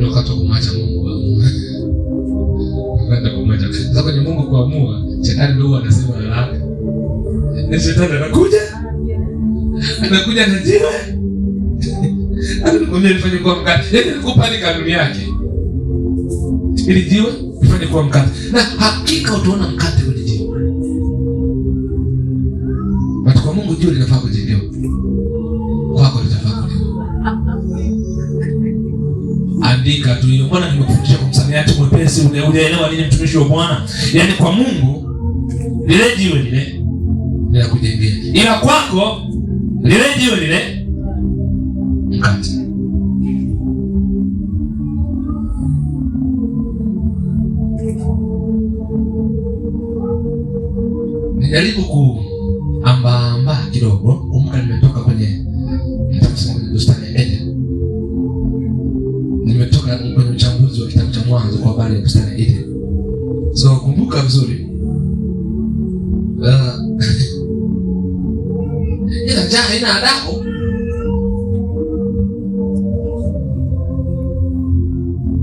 ndio wakati wa kumwacha Mungu aamue. Ndio kumwacha. Sasa kwenye Mungu kuamua, shetani ndio anasema haraka. Shetani anakuja na jiwe. Anakuambia nifanye kwa mkate. Yaani nakupa ni kanuni yake. Ili jiwe ifanye kwa mkate. Na hakika utaona mkate kwenye jiwe. Watu kwa Mungu jiwe linafaa kujengewa. Kwako litafaa kujengewa. Andika tu hiyo. Mbona nimekufundisha kwa msamiati mwepesi, unaelewa nini mtumishi wa Bwana? Yaani kwa Mungu lile jiwe lile la kujengea. Ila kwako lile jiwe lile mkate. Nijaribu kuamba kidogo. Kumbuka nimetoka kwenye bustani ya Eden. Nimetoka kwenye uchambuzi wa kitabu cha Mwanzo kwa habari ya bustani ya Eden. So kumbuka vizuri. Ila njaa haina adabu.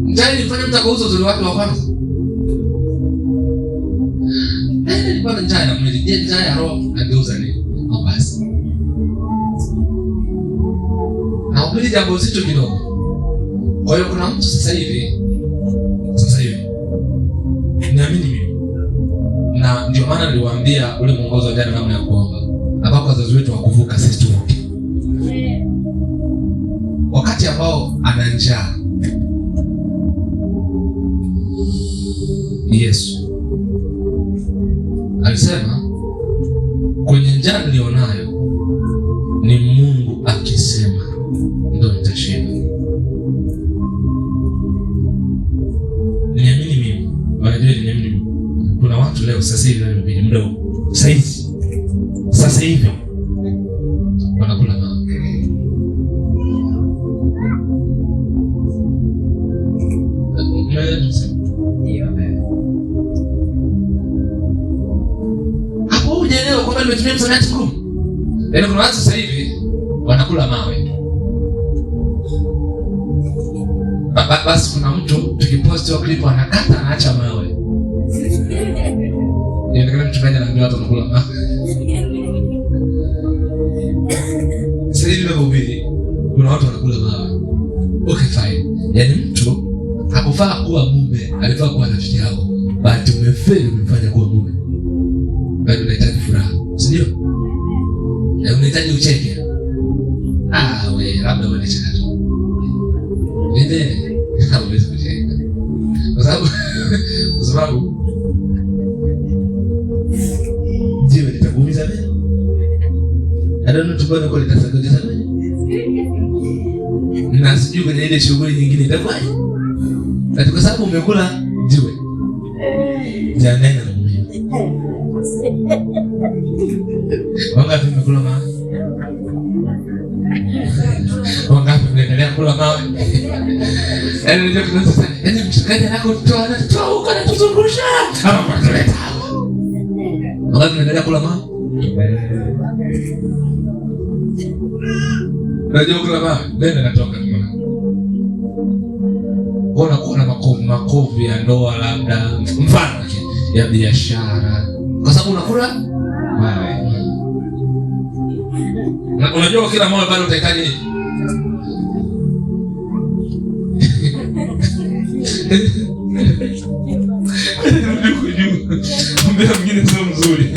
Njaa ilifanya mtu akauza uzuri wake wa kwanza. Ilikuwa njaa ya mwili, njaa ya roho, ageuza nini? Basi. Na ubiri jambo zito kidogo. Kwa hiyo kuna mtu sasa hivi niamini mimi. Na ndio maana niliwaambia ule mwongozo wa jana namna ya kuomba. Ambapo wazazi wetu wakuvuka sisi tuvuke. Wakati ambao ana njaa, Yesu alisema kwenye njaa nilionayo ni Mungu akisema ndio nitashiba. Niamini mimi, wanajua niamini mimi. Kuna watu leo sasa hivi wanabidi muda sasa hivi wanakula mama. Hapo unaelewa kwamba nimetumia msamiati mgumu. Yaani kuna watu sasa hivi wanakula mawe. Basi kuna mtu tukiposti clip anakata anaacha mawe. Inaonekana mchungaji anaambia watu wanakula mawe. Sasa hivi na mhubiri kuna watu wanakula mawe. Okay fine. Yaani mtu hakufaa kuwa mume, alifaa kuwa rafiki yako. But umefeli umefanya kuwa mume. Bado unahitaji furaha. Sio? Na unahitaji ucheke. Wewe labda unacheka tu. Ndio. Hauwezi kucheka. Kwa sababu jiwe litakuumiza wewe. Adano tupone kwa litasaidia sana. Na sijui kwenye ile shughuli nyingine itakuwaje. Na kwa sababu umekula jiwe. Jana na mume. Wangapi mmekula mawe? Wangapi mnaendelea kula mawe? Yaani ndio tunasema, yaani mchungaji anatoa huko anatuzungusha. Ama kwa kuleta hapa. Wangapi mnaendelea kula mawe? Unajua kula mawe? Nenda natoka tunaona. Kuna makovu ya ndoa labda, mfano ya biashara. Kwa sababu unakula mawe. Unajua kila mawe bado utahitaji nini?